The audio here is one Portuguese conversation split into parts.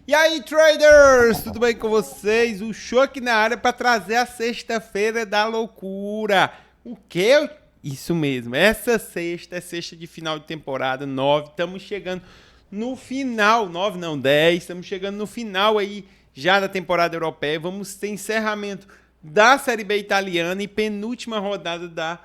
E aí, traders, tudo bem com vocês? O show aqui na área para trazer a sexta-feira da loucura. O quê? Isso mesmo, essa sexta é sexta de final de temporada 9. Estamos chegando no final, 9 não, 10. Estamos chegando no final aí já da temporada europeia. Vamos ter encerramento da Série B italiana e penúltima rodada da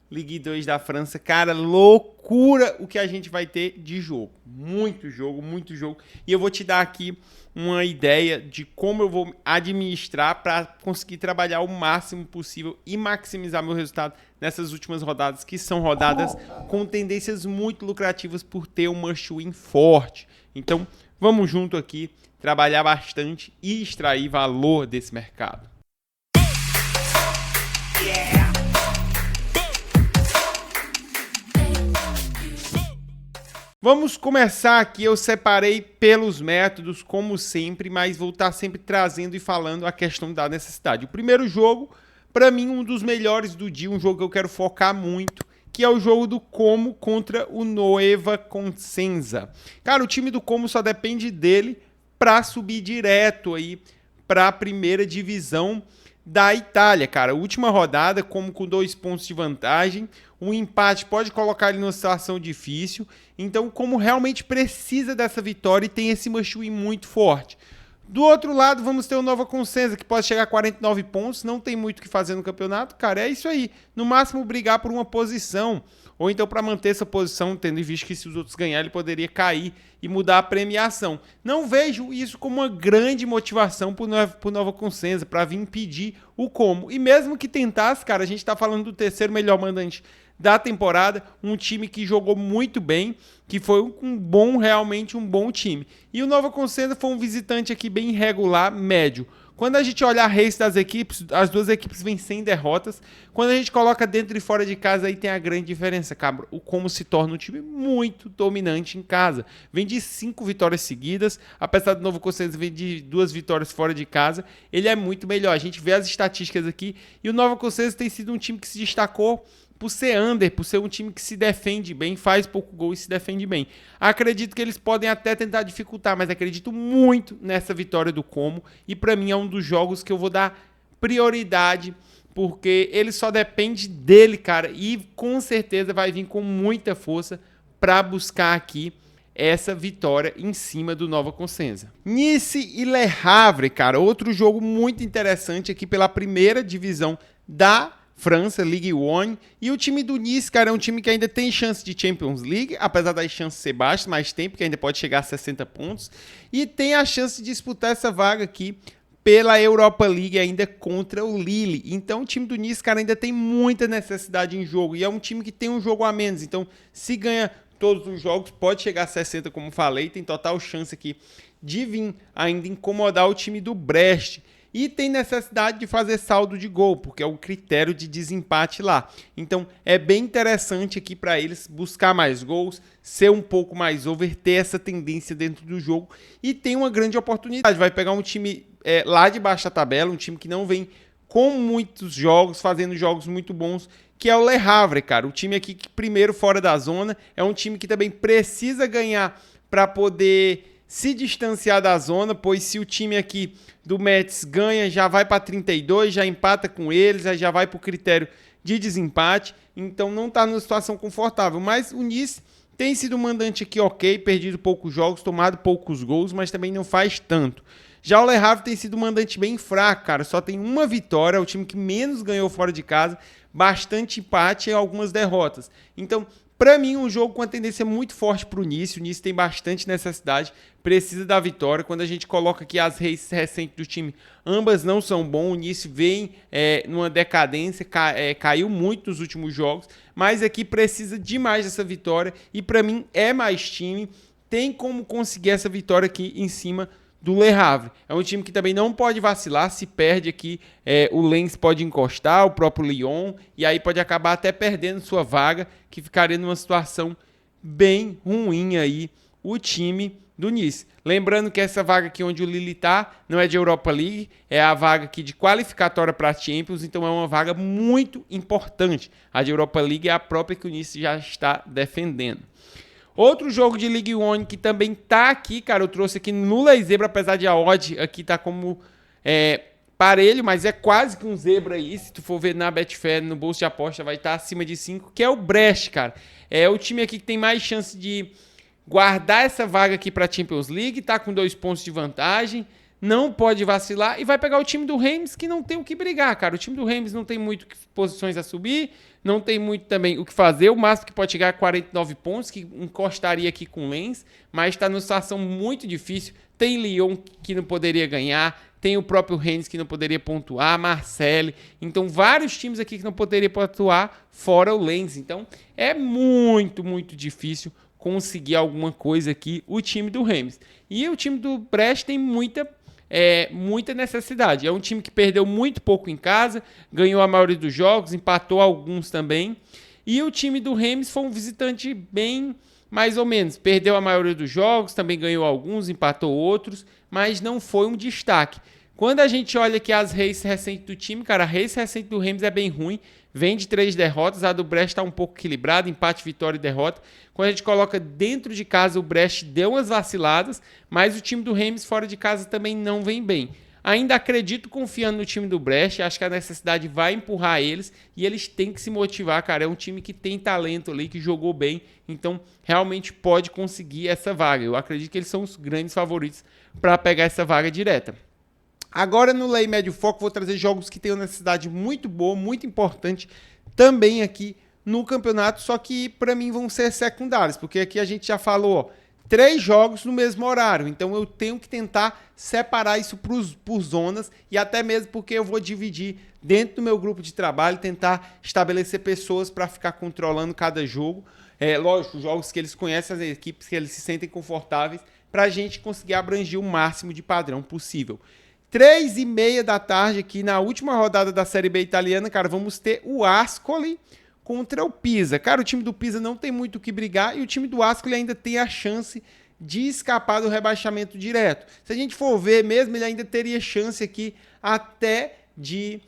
Ligue 2 da França. Cara, loucura o que a gente vai ter de jogo. Muito jogo, muito jogo. E eu vou te dar aqui uma ideia de como eu vou administrar para conseguir trabalhar o máximo possível e maximizar meu resultado nessas últimas rodadas, que são rodadas com tendências muito lucrativas por ter um must-win forte. Então, vamos junto aqui, trabalhar bastante e extrair valor desse mercado. Yeah! Vamos começar aqui, eu separei pelos métodos, como sempre, mas vou estar sempre trazendo e falando a questão da necessidade. O primeiro jogo, para mim, um dos melhores do dia, um jogo que eu quero focar muito, que é o jogo do Como contra o Nueva Cosenza. Cara, o time do Como só depende dele para subir direto aí para a primeira divisão da Itália, cara. Última rodada, Como com 2 pontos de vantagem. Um empate pode colocar ele numa situação difícil. Então, Como realmente precisa dessa vitória e tem esse must-win muito forte. Do outro lado, vamos ter o Nuova Cosenza, que pode chegar a 49 pontos. Não tem muito o que fazer no campeonato, cara. É isso aí. No máximo, brigar por uma posição. Ou então para manter essa posição, tendo em vista que se os outros ganharem, ele poderia cair e mudar a premiação. Não vejo isso como uma grande motivação para o Nuova Cosenza, para vir impedir o Como. E mesmo que tentasse, cara, a gente está falando do terceiro melhor mandante da temporada, um time que jogou muito bem, que foi realmente um bom time. E o Nuova Cosenza foi um visitante aqui bem irregular, médio. Quando a gente olha a race das equipes, as duas equipes vêm sem derrotas. Quando a gente coloca dentro e fora de casa, aí tem a grande diferença, cara. O Como se torna um time muito dominante em casa. Vem de 5 vitórias seguidas, apesar do Novo Cosenza vir de 2 vitórias fora de casa. Ele é muito melhor. A gente vê as estatísticas aqui e o Novo Cosenza tem sido um time que se destacou por ser under, por ser um time que se defende bem, faz pouco gol e se defende bem. Acredito que eles podem até tentar dificultar, mas acredito muito nessa vitória do Como. E para mim é um dos jogos que eu vou dar prioridade, porque ele só depende dele, cara. E com certeza vai vir com muita força para buscar aqui essa vitória em cima do Nuova Cosenza. Nice e Le Havre, cara, outro jogo muito interessante aqui pela primeira divisão da França, Ligue 1, e o time do Nice, cara, é um time que ainda tem chance de Champions League, apesar das chances ser baixas, mas tem, porque ainda pode chegar a 60 pontos, e tem a chance de disputar essa vaga aqui pela Europa League ainda contra o Lille. Então o time do Nice, cara, ainda tem muita necessidade em jogo, e é um time que tem um jogo a menos, então se ganha todos os jogos, pode chegar a 60, como falei, tem total chance aqui de vir ainda incomodar o time do Brest. E tem necessidade de fazer saldo de gol, porque é o critério de desempate lá. Então é bem interessante aqui para eles buscar mais gols, ser um pouco mais over, ter essa tendência dentro do jogo. E tem uma grande oportunidade. Vai pegar um time lá de baixo da tabela, um time que não vem com muitos jogos, fazendo jogos muito bons, que é o Le Havre, cara. O time aqui que primeiro fora da zona, é um time que também precisa ganhar para poder se distanciar da zona, pois se o time aqui do Metz ganha, já vai para 32, já empata com eles, já vai para o critério de desempate, então não está numa situação confortável. Mas o Nice tem sido um mandante aqui ok, perdido poucos jogos, tomado poucos gols, mas também não faz tanto. Já o Le Havre tem sido um mandante bem fraco, cara, só tem uma vitória, é o time que menos ganhou fora de casa, bastante empate e algumas derrotas. Então, para mim, um jogo com uma tendência muito forte para o Nice. O Nice tem bastante necessidade, precisa da vitória. Quando a gente coloca aqui as races recentes do time, ambas não são bons. O Nice vem numa decadência, caiu muito nos últimos jogos, mas aqui precisa demais dessa vitória. E para mim é mais time, tem como conseguir essa vitória aqui em cima do Le Havre. É um time que também não pode vacilar, se perde aqui, o Lens pode encostar, o próprio Lyon, e aí pode acabar até perdendo sua vaga, que ficaria numa situação bem ruim aí, o time do Nice. Lembrando que essa vaga aqui onde o Lille está, não é de Europa League, é a vaga aqui de qualificatória para a Champions, então é uma vaga muito importante. A de Europa League é a própria que o Nice já está defendendo. Outro jogo de League One que também tá aqui, cara, eu trouxe aqui no Lei Zebra, apesar de a odd aqui tá como parelho, mas é quase que um zebra aí. Se tu for ver na Betfair, no bolso de aposta, vai estar acima de 5, que é o Brest, cara. É o time aqui que tem mais chance de guardar essa vaga aqui pra Champions League, tá com 2 pontos de vantagem, não pode vacilar e vai pegar o time do Reims, que não tem o que brigar, cara. O time do Reims não tem muito posições a subir, não tem muito também o que fazer. O máximo que pode chegar é 49 pontos, que encostaria aqui com o Lens, mas está numa situação muito difícil. Tem Lyon que não poderia ganhar, tem o próprio Rennes que não poderia pontuar, Marseille. Então, vários times aqui que não poderiam pontuar, fora o Lens. Então, é muito, muito difícil conseguir alguma coisa aqui o time do Reims. E o time do Brest tem muita necessidade. É um time que perdeu muito pouco em casa, ganhou a maioria dos jogos, empatou alguns também. E o time do Reims foi um visitante bem mais ou menos. Perdeu a maioria dos jogos, também ganhou alguns, empatou outros, mas não foi um destaque. Quando a gente olha aqui as races recentes do time, cara, a race recente do Reims é bem ruim. Vem de 3 derrotas, a do Brest está um pouco equilibrada, empate, vitória e derrota. Quando a gente coloca dentro de casa, o Brest deu umas vaciladas, mas o time do Reims fora de casa também não vem bem. Ainda acredito confiando no time do Brest, acho que a necessidade vai empurrar eles e eles têm que se motivar, cara. É um time que tem talento ali, que jogou bem, então realmente pode conseguir essa vaga. Eu acredito que eles são os grandes favoritos para pegar essa vaga direta. Agora no Lei Médio Foco vou trazer jogos que têm uma necessidade muito boa, muito importante também aqui no campeonato, só que para mim vão ser secundários, porque aqui a gente já falou, 3 jogos no mesmo horário, então eu tenho que tentar separar isso por zonas e até mesmo porque eu vou dividir dentro do meu grupo de trabalho, tentar estabelecer pessoas para ficar controlando cada jogo. Lógico, jogos que eles conhecem, as equipes que eles se sentem confortáveis, para a gente conseguir abranger o máximo de padrão possível. 3h30 da tarde aqui na última rodada da Série B italiana, cara, vamos ter o Ascoli contra o Pisa. Cara, o time do Pisa não tem muito o que brigar e o time do Ascoli ainda tem a chance de escapar do rebaixamento direto. Se a gente for ver mesmo, ele ainda teria chance aqui até de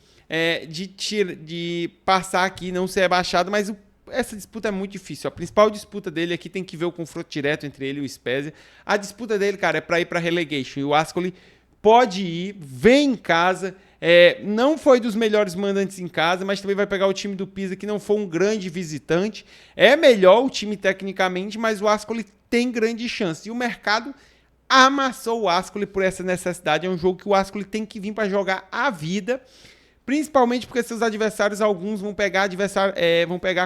passar aqui, não ser rebaixado, mas essa disputa é muito difícil. A principal disputa dele aqui tem que ver o confronto direto entre ele e o Spezia. A disputa dele, cara, é para ir para relegation e o Ascoli pode ir, vem em casa, não foi dos melhores mandantes em casa, mas também vai pegar o time do Pisa, que não foi um grande visitante. É melhor o time tecnicamente, mas o Ascoli tem grande chance. E o mercado amassou o Ascoli por essa necessidade. É um jogo que o Ascoli tem que vir para jogar a vida, principalmente porque seus adversários, alguns vão pegar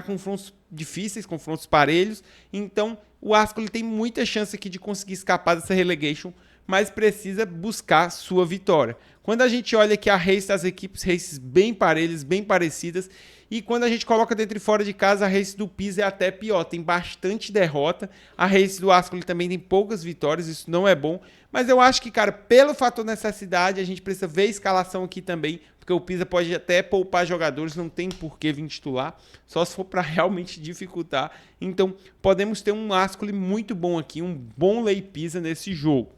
confrontos difíceis, confrontos parelhos. Então, o Ascoli tem muita chance aqui de conseguir escapar dessa relegation, mas precisa buscar sua vitória. Quando a gente olha aqui a race das equipes, races bem parelhas, bem parecidas, e quando a gente coloca dentro e fora de casa, a race do Pisa é até pior, tem bastante derrota, a race do Ascoli também tem poucas vitórias, isso não é bom, mas eu acho que, cara, pelo fator necessidade, a gente precisa ver a escalação aqui também, porque o Pisa pode até poupar jogadores, não tem por que vir titular, só se for para realmente dificultar. Então, podemos ter um Ascoli muito bom aqui, um bom Lei Pisa nesse jogo.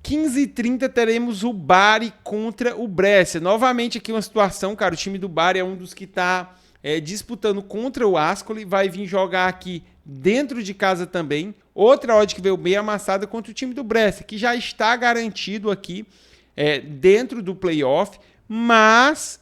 15h30 teremos o Bari contra o Brescia. Novamente aqui uma situação, cara, o time do Bari é um dos que está disputando contra o Ascoli, vai vir jogar aqui dentro de casa também. Outra odd que veio bem amassada contra o time do Brescia, que já está garantido aqui dentro do playoff, mas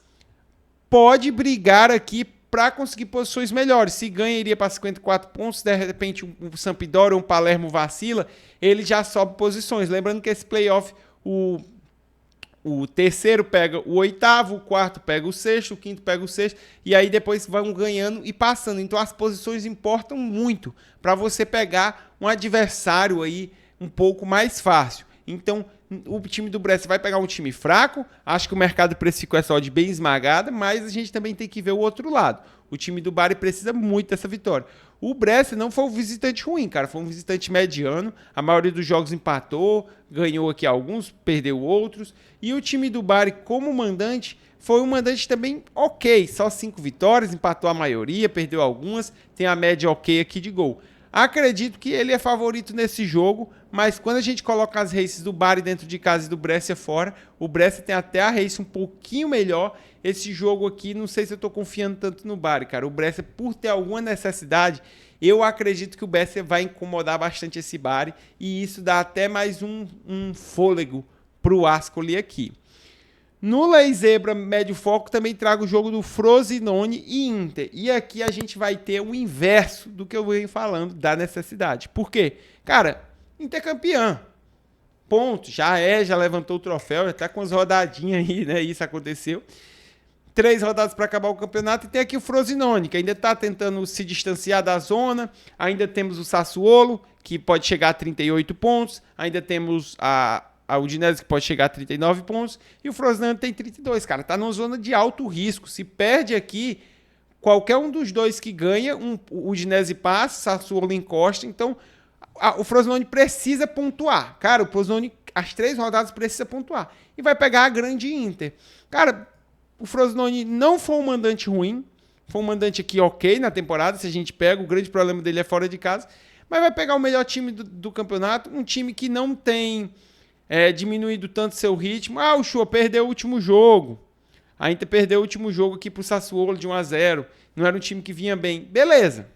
pode brigar aqui para conseguir posições melhores. Se ganha, iria para 54 pontos, de repente um Sampdoria ou um Palermo vacila, ele já sobe posições. Lembrando que esse playoff, o terceiro pega o oitavo, o quarto pega o sexto, o quinto pega o sexto, e aí depois vão ganhando e passando. Então as posições importam muito para você pegar um adversário aí um pouco mais fácil. Então, o time do Brescia vai pegar um time fraco, acho que o mercado precificou essa odd bem esmagada, mas a gente também tem que ver o outro lado. O time do Bari precisa muito dessa vitória. O Brescia não foi um visitante ruim, cara, foi um visitante mediano, a maioria dos jogos empatou, ganhou aqui alguns, perdeu outros, e o time do Bari como mandante foi um mandante também ok, só 5 vitórias, empatou a maioria, perdeu algumas, tem a média ok aqui de gol. Acredito que ele é favorito nesse jogo, mas quando a gente coloca as races do Bari dentro de casa e do Brescia fora, o Brescia tem até a race um pouquinho melhor. Esse jogo aqui, não sei se eu tô confiando tanto no Bari, cara. O Brescia, por ter alguma necessidade, eu acredito que o Brescia vai incomodar bastante esse Bari, e isso dá até mais um fôlego pro Ascoli aqui. No Lei Zebra Médio Foco também trago o jogo do Frosinone e Inter. E aqui a gente vai ter o inverso do que eu venho falando da necessidade. Por quê? Cara, Inter campeão. Ponto. Já levantou o troféu, já tá com as rodadinhas aí, né? Isso aconteceu. 3 rodadas para acabar o campeonato. E tem aqui o Frosinone, que ainda tá tentando se distanciar da zona. Ainda temos o Sassuolo, que pode chegar a 38 pontos. Ainda temos a Udinese, que pode chegar a 39 pontos, e o Frosinone tem 32, cara, tá numa zona de alto risco. Se perde aqui, qualquer um dos dois que ganha, o Udinese passa, o Sassuolo encosta, então o Frosinone precisa pontuar. Cara, o Frosinone, as 3 rodadas, precisa pontuar. E vai pegar a grande Inter. Cara, o Frosinone não foi um mandante ruim, foi um mandante aqui ok na temporada, se a gente pega, o grande problema dele é fora de casa, mas vai pegar o melhor time do campeonato, um time que não tem diminuído tanto seu ritmo. O Show perdeu o último jogo. A Inter perdeu o último jogo aqui pro Sassuolo de 1-0. Não era um time que vinha bem. Beleza,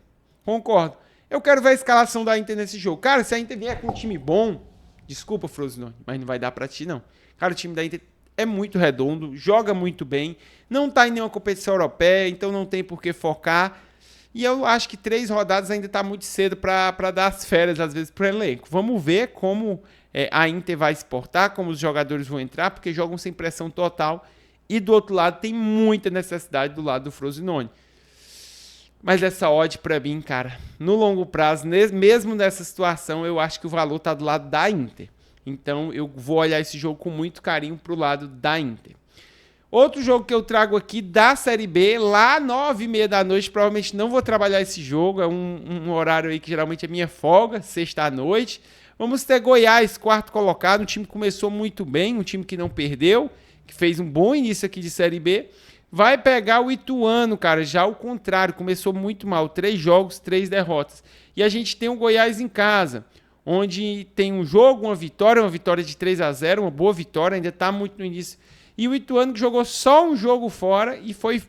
concordo. Eu quero ver a escalação da Inter nesse jogo. Cara, se a Inter vier com um time bom, desculpa, Frosinone, mas não vai dar pra ti, não. Cara, o time da Inter é muito redondo, joga muito bem, não tá em nenhuma competição europeia, então não tem por que focar. E eu acho que 3 rodadas ainda tá muito cedo pra dar as férias, às vezes, pro elenco. Vamos ver como a Inter vai se portar, como os jogadores vão entrar, porque jogam sem pressão total. E do outro lado tem muita necessidade do lado do Frosinone. Mas essa odd pra mim, cara, no longo prazo, mesmo nessa situação, eu acho que o valor tá do lado da Inter. Então eu vou olhar esse jogo com muito carinho pro lado da Inter. Outro jogo que eu trago aqui da Série B, lá 9h30 da noite, provavelmente não vou trabalhar esse jogo, é um horário aí que geralmente é minha folga, sexta-noite. Vamos ter Goiás, 4º colocado, um time que começou muito bem, um time que não perdeu, que fez um bom início aqui de Série B. Vai pegar o Ituano, cara, já o contrário, começou muito mal, 3 jogos, 3 derrotas. E a gente tem o Goiás em casa, onde tem um jogo, uma vitória de 3-0, uma boa vitória, ainda está muito no início. E o Ituano que jogou só um jogo fora e foi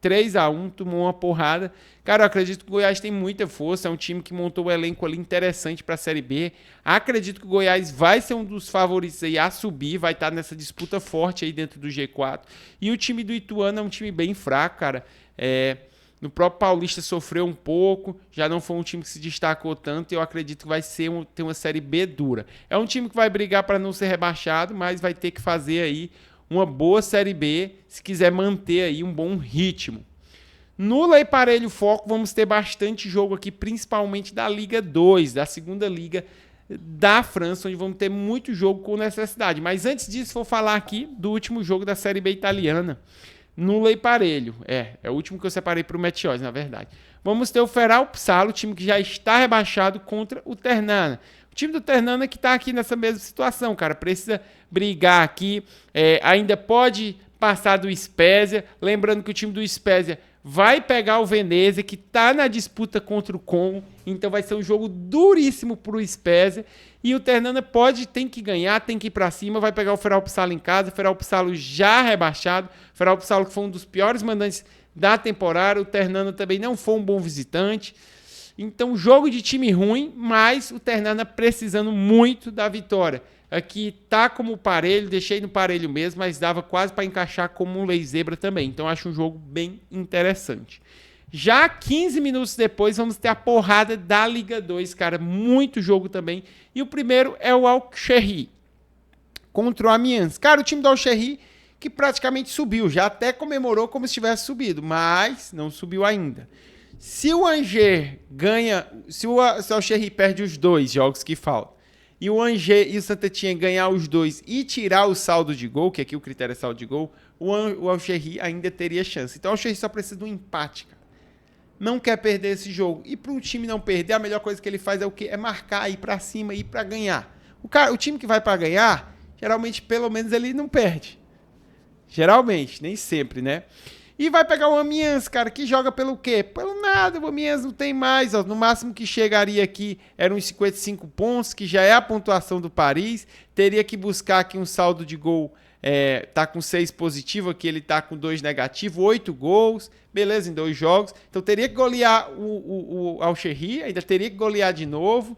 3-1, tomou uma porrada. Cara, eu acredito que o Goiás tem muita força, é um time que montou um elenco ali interessante para a Série B. Acredito que o Goiás vai ser um dos favoritos aí a subir, vai estar nessa disputa forte aí dentro do G4. E o time do Ituano é um time bem fraco, cara. No próprio Paulista sofreu um pouco, já não foi um time que se destacou tanto, e eu acredito que vai ter uma Série B dura. É um time que vai brigar para não ser rebaixado, mas vai ter que fazer aí uma boa Série B, se quiser manter aí um bom ritmo. No Lei Parelho Foco, vamos ter bastante jogo aqui, principalmente da Liga 2, da segunda liga da França, onde vamos ter muito jogo com necessidade. Mas antes disso, vou falar aqui do último jogo da Série B italiana, no Lei Parelho. É o último que eu separei para o Meteors, na verdade. Vamos ter o Feral-Psalo, o time que já está rebaixado, contra o Ternana. O time do Ternana que está aqui nessa mesma situação, cara, precisa brigar aqui, ainda pode passar do Spezia, lembrando que o time do Spezia vai pegar o Venezia, que está na disputa contra o Como, então vai ser um jogo duríssimo para o Spezia, e o Ternana tem que ganhar, tem que ir para cima, vai pegar o Feral-Psalo em casa, o Feral-Psalo já rebaixado, o Feral-Psalo que foi um dos piores mandantes da temporada, o Ternana também não foi um bom visitante. Então, jogo de time ruim, mas o Ternana precisando muito da vitória. Aqui tá como parelho, deixei no parelho mesmo, mas dava quase para encaixar como um Lei Zebra também. Então, acho um jogo bem interessante. Já 15 minutos depois, vamos ter a porrada da Liga 2, cara. Muito jogo também. E o primeiro é o Al-Shehri contra o Amiens. Cara, o time do Al-Shehri que praticamente subiu, já até comemorou como se tivesse subido, mas não subiu ainda. Se o Angers ganha, se o Al-Shehri perde os 2 jogos que faltam, e o Angers e o Saint-Étienne ganhar os 2 e tirar o saldo de gol, que aqui o critério é saldo de gol, o Al-Shehri ainda teria chance. Então o Al-Shehri só precisa de um empate, cara. Não quer perder esse jogo. E para um time não perder, a melhor coisa que ele faz é o quê? É marcar, ir para cima, ir para ganhar. O time que vai para ganhar, geralmente, pelo menos, ele não perde. Geralmente, nem sempre, né? E vai pegar o Amiens, cara, que joga pelo quê? Pelo nada, o Amiens não tem mais, ó. No máximo que chegaria aqui eram uns 55 pontos, que já é a pontuação do Paris. Teria que buscar aqui um saldo de gol, tá com 6 positivo, aqui ele tá com 2 negativo, 8 gols, beleza, em 2 jogos. Então teria que golear o Alcherry, ainda teria que golear de novo.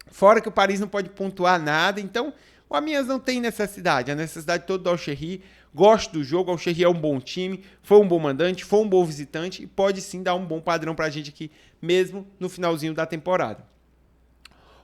Fora que o Paris não pode pontuar nada, então o Amiens não tem necessidade. A necessidade toda do Alcherry. Gosto do jogo, o Alcherry é um bom time, foi um bom mandante, foi um bom visitante e pode sim dar um bom padrão pra gente aqui, mesmo no finalzinho da temporada.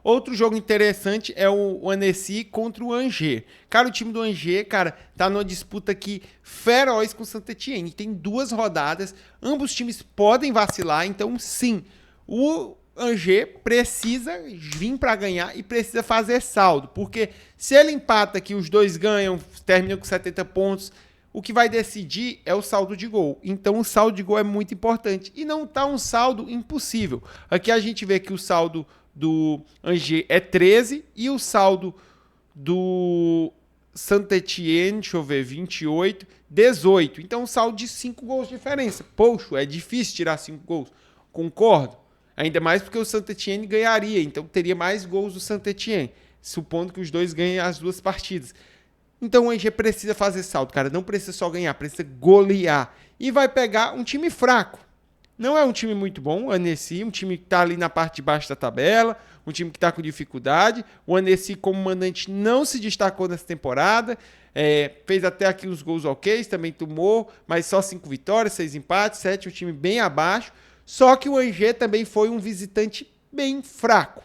Outro jogo interessante é o Annecy contra o Angers. Cara, o time do Angers, cara, tá numa disputa aqui feroz com o Saint-Étienne. Tem 2 rodadas, ambos os times podem vacilar, então sim, o Angers precisa vir para ganhar e precisa fazer saldo, porque se ele empata aqui, os 2 ganham, terminam com 70 pontos, o que vai decidir é o saldo de gol. Então o saldo de gol é muito importante e não tá um saldo impossível. Aqui a gente vê que o saldo do Angers é 13 e o saldo do Saint-Étienne, deixa eu ver, 28, 18. Então um saldo de 5 gols de diferença. Poxa, é difícil tirar 5 gols. Concordo. Ainda mais porque o Saint-Étienne ganharia, então teria mais gols do Saint-Étienne, supondo que os 2 ganhem as 2 partidas. Então o Angers precisa fazer saldo, cara, não precisa só ganhar, precisa golear. E vai pegar um time fraco. Não é um time muito bom, o Annecy, um time que está ali na parte de baixo da tabela, um time que está com dificuldade. O Annecy, como mandante, não se destacou nessa temporada, fez até aqui os gols ok, também tomou, mas só 5 vitórias, 6 empates, 7, um time bem abaixo. Só que o Angers também foi um visitante bem fraco.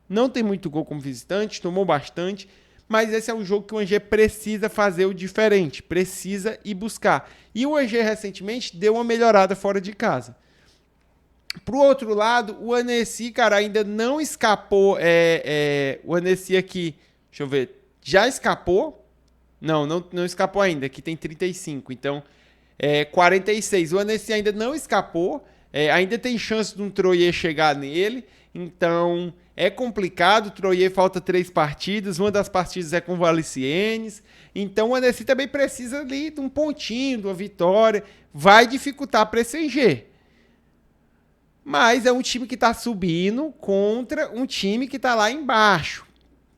Não tem muito gol como visitante, tomou bastante, mas esse é um jogo que o Angers precisa fazer o diferente, precisa ir buscar. E o Angers recentemente deu uma melhorada fora de casa. Pro outro lado, o Annecy, cara, ainda não escapou. O Annecy aqui, deixa eu ver, já escapou? Não escapou ainda, aqui tem 35, então 46. O Annecy ainda não escapou. Ainda tem chance de um Troyes chegar nele, então é complicado. O Troyes falta 3 partidas, uma das partidas é com o Valenciennes, então o Annecy também precisa ali de um pontinho, de uma vitória, vai dificultar para esse Angers. Mas é um time que está subindo contra um time que está lá embaixo.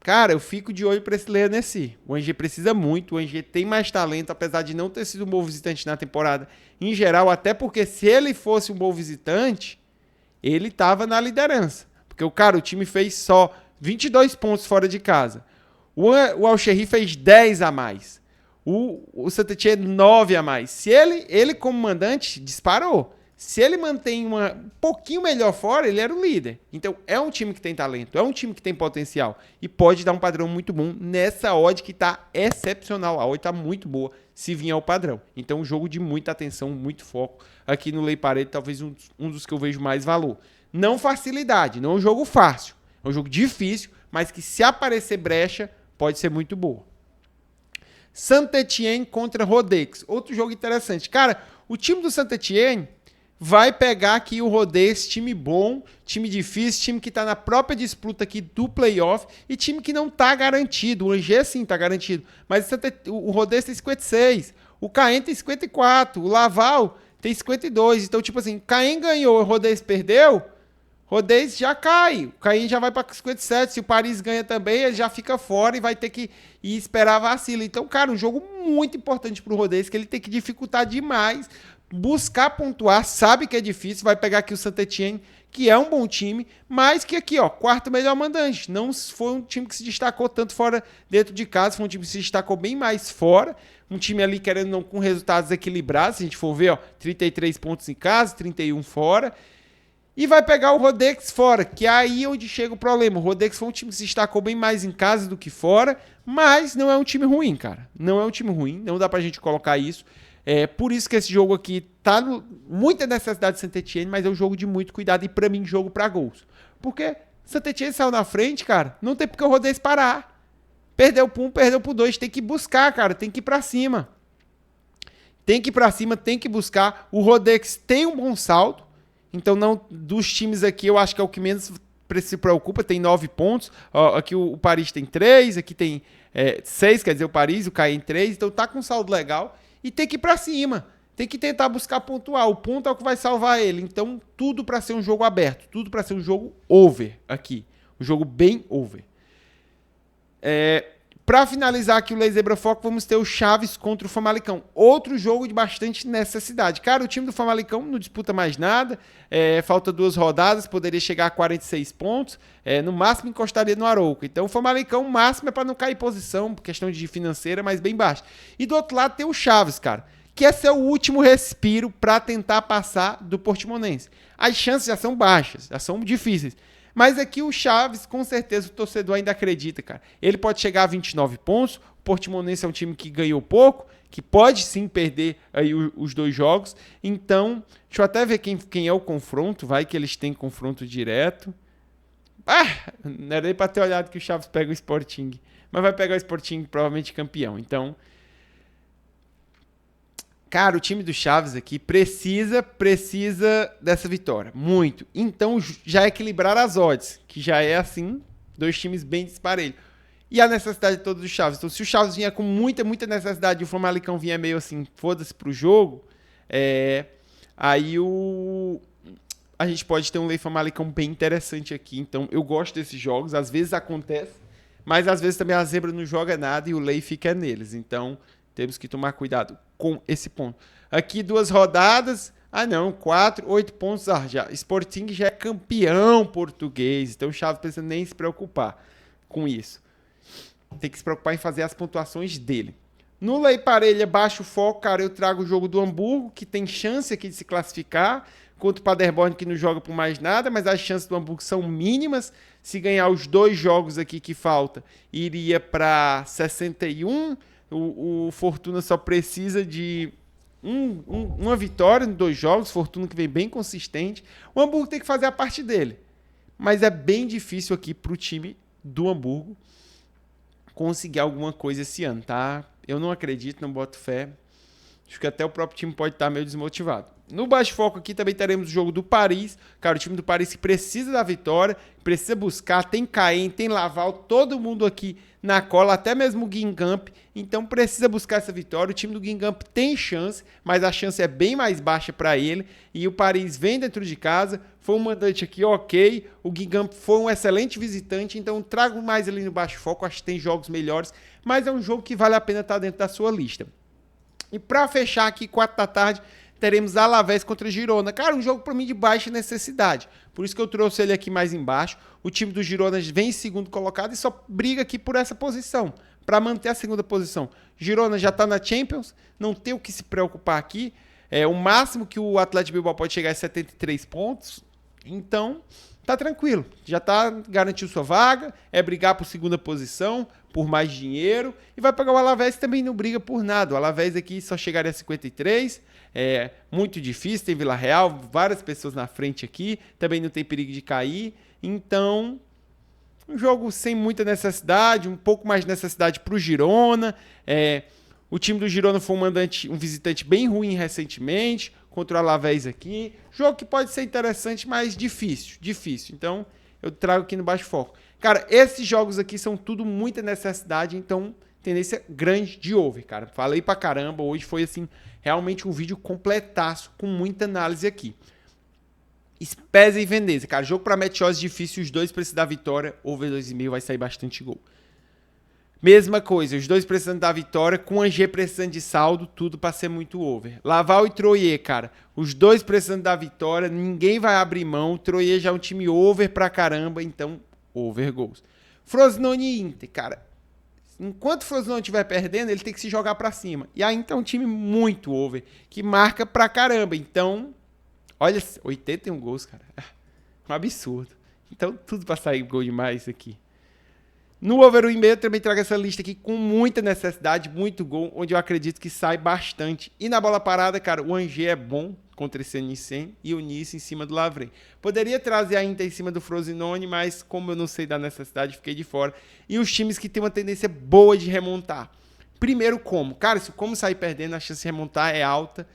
Cara, eu fico de olho para esse Annecy. O Angers precisa muito, o Angers tem mais talento, apesar de não ter sido um bom visitante na temporada em geral, até porque se ele fosse um bom visitante, ele estava na liderança. Porque o time fez só 22 pontos fora de casa. O Alcherry fez 10 a mais. O Saint-Étienne 9 a mais. Se ele como mandante, disparou. Se ele mantém um pouquinho melhor fora, ele era o líder. Então, é um time que tem talento, é um time que tem potencial e pode dar um padrão muito bom nessa odd que está excepcional. A odd está muito boa se vier ao padrão. Então, um jogo de muita atenção, muito foco. Aqui no Lei Parede, talvez um dos que eu vejo mais valor. Não facilidade, não é um jogo fácil. É um jogo difícil, mas que se aparecer brecha, pode ser muito boa. Saint-Étienne contra Rodez. Outro jogo interessante. Cara, o time do Saint-Étienne vai pegar aqui o Rodez, time bom, time difícil, time que está na própria disputa aqui do playoff e time que não está garantido. O Angers sim está garantido, mas o Rodez tem 56, o Caen tem 54, o Laval tem 52. Então, tipo assim, Caen ganhou, o Rodez perdeu, Rodez já cai, o Caen já vai para 57. Se o Paris ganha também, ele já fica fora e vai ter que ir esperar a vacila. Então, cara, um jogo muito importante para o Rodez, que ele tem que dificultar demais, buscar pontuar, sabe que é difícil, vai pegar aqui o Saint-Étienne, que é um bom time, mas que aqui, ó, quarto melhor mandante. Não foi um time que se destacou tanto fora dentro de casa, foi um time que se destacou bem mais fora, um time ali querendo não com resultados equilibrados, se a gente for ver, ó, 33 pontos em casa, 31 fora. E vai pegar o Rodez fora, que é aí onde chega o problema. O Rodez foi um time que se destacou bem mais em casa do que fora, mas não é um time ruim, cara. Não é um time ruim, não dá pra gente colocar isso. Por isso que esse jogo aqui tá muita necessidade de Saint-Étienne, mas é um jogo de muito cuidado e pra mim jogo pra gols. Porque Saint-Étienne saiu na frente, cara, não tem porque o Rodez parar. Perdeu por 1, perdeu por 2, tem que buscar, cara, tem que ir pra cima. Tem que ir pra cima, tem que buscar. O Rodez tem um bom saldo, então não dos times aqui eu acho que é o que menos se preocupa, tem 9 pontos. Ó, aqui o Paris tem 3, aqui tem 6, quer dizer, o Paris, o Caen 3, então tá com um saldo legal. E tem que ir pra cima. tem que tentar buscar pontuar. O ponto é o que vai salvar ele. Então, tudo para ser um jogo aberto. Tudo para ser um jogo over aqui. Um jogo bem over. Para finalizar aqui o Lei Zebra Foco, vamos ter o Chaves contra o Famalicão. Outro jogo de bastante necessidade. Cara, o time do Famalicão não disputa mais nada. Falta 2 rodadas, poderia chegar a 46 pontos. No máximo encostaria no Arouca. Então o Famalicão, o máximo é para não cair posição, por questão de financeira, mas bem baixa. E do outro lado tem o Chaves, cara, que esse é o último respiro para tentar passar do Portimonense. As chances já são baixas, já são difíceis. Mas aqui o Chaves, com certeza, o torcedor ainda acredita, cara. Ele pode chegar a 29 pontos. O Portimonense é um time que ganhou pouco, que pode sim perder aí os 2 jogos. Então, deixa eu até ver quem é o confronto. Vai que eles têm confronto direto. Não era nem para ter olhado que o Chaves pega o Sporting. Mas vai pegar o Sporting provavelmente campeão. Então, cara, o time do Chaves aqui precisa dessa vitória, muito. Então, já equilibrar as odds, que já é assim, 2 times bem disparelhos. E a necessidade de todos os Chaves. Então, se o Chaves vinha com muita necessidade e o Famalicão vinha meio assim, foda-se pro jogo, aí a gente pode ter um Lei Famalicão bem interessante aqui. Então, eu gosto desses jogos, às vezes acontece, mas às vezes também a zebra não joga nada e o Lei fica neles. Então, temos que tomar cuidado com esse ponto. Aqui 2 rodadas. 4, 8 pontos. Já. Sporting já é campeão português. Então o Chaves precisa nem se preocupar com isso. Tem que se preocupar em fazer as pontuações dele. No Lei Parelha, baixo foco, cara, eu trago o jogo do Hamburgo, que tem chance aqui de se classificar, contra o Paderborn, que não joga por mais nada, mas as chances do Hamburgo são mínimas. Se ganhar os 2 jogos aqui que falta, iria para 61. O Fortuna só precisa de uma vitória em 2 jogos. Fortuna que vem bem consistente. O Hamburgo tem que fazer a parte dele. Mas é bem difícil aqui para o time do Hamburgo conseguir alguma coisa esse ano, tá? Eu não acredito, não boto fé. Acho que até o próprio time pode estar meio desmotivado. No baixo foco aqui também teremos o jogo do Paris. Cara, o time do Paris que precisa da vitória, precisa buscar. Tem Caen, tem Laval, todo mundo aqui na cola, até mesmo o Guingamp. Então precisa buscar essa vitória. O time do Guingamp tem chance, mas a chance é bem mais baixa para ele. E o Paris vem dentro de casa. Foi um mandante aqui ok. O Guingamp foi um excelente visitante. Então trago mais ali no baixo foco. Acho que tem jogos melhores. Mas é um jogo que vale a pena estar dentro da sua lista. E para fechar aqui, 4 da tarde, teremos Alavés contra Girona. Cara, um jogo para mim de baixa necessidade. Por isso que eu trouxe ele aqui mais embaixo. O time do Girona vem em segundo colocado e só briga aqui por essa posição, para manter a segunda posição. Girona já está na Champions, não tem o que se preocupar aqui. O máximo que o Athletic Bilbao pode chegar é 73 pontos. Então, tá tranquilo. Já tá garantido sua vaga, é brigar por segunda posição, por mais dinheiro. E vai pegar o Alavés, também não briga por nada. O Alavés aqui só chegaria a 53. É muito difícil, tem Vila Real, várias pessoas na frente aqui. Também não tem perigo de cair. Então, um jogo sem muita necessidade, um pouco mais de necessidade para o Girona. O time do Girona foi um visitante bem ruim recentemente, contra o Alavés aqui. Jogo que pode ser interessante, mas difícil. Então, eu trago aqui no baixo foco. Cara, esses jogos aqui são tudo muita necessidade, então tendência grande de over, cara. Falei pra caramba, hoje foi assim, realmente um vídeo completaço, com muita análise aqui. Spezia e Venezia, cara, jogo pra match odds difícil, os dois precisam da vitória, over 2,5 vai sair bastante gol. Mesma coisa, os dois precisando da vitória, com o Angers precisando de saldo, tudo para ser muito over. Laval e Troyes, cara, os dois precisando da vitória, ninguém vai abrir mão, o Troyes já é um time over pra caramba, então over gols. Frosinone e Inter, cara, enquanto o Frosinone estiver perdendo, ele tem que se jogar para cima. E a Inter é um time muito over, que marca pra caramba, então, olha, 81 gols, cara, um absurdo. Então, tudo para sair gol demais aqui. No over 1,5 eu também trago essa lista aqui com muita necessidade, muito gol, onde eu acredito que sai bastante. E na bola parada, cara, o Angers é bom contra esse Nice e o Nice em cima do Lavre. Poderia trazer a Inter em cima do Frosinone, mas como eu não sei da necessidade, fiquei de fora. E os times que têm uma tendência boa de remontar. Primeiro, Como. Cara, se o Como sair perdendo, a chance de remontar é alta,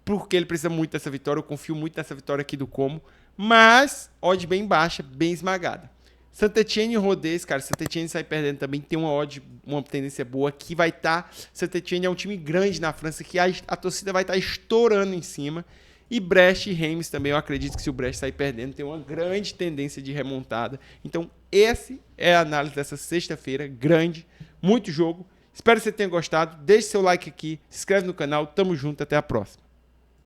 porque ele precisa muito dessa vitória. Eu confio muito nessa vitória aqui do Como. Mas, odd bem baixa, bem esmagada. Saint-Étienne e Rodez, cara, Saint-Étienne sai perdendo também, tem uma odd, uma tendência boa, que vai estar, Saint-Étienne é um time grande na França, que a torcida vai estar estourando em cima, e Brest e Reims também, eu acredito que se o Brest sair perdendo, tem uma grande tendência de remontada. Então, essa é a análise dessa sexta-feira, grande, muito jogo. Espero que você tenha gostado, deixe seu like aqui, se inscreve no canal, tamo junto, até a próxima.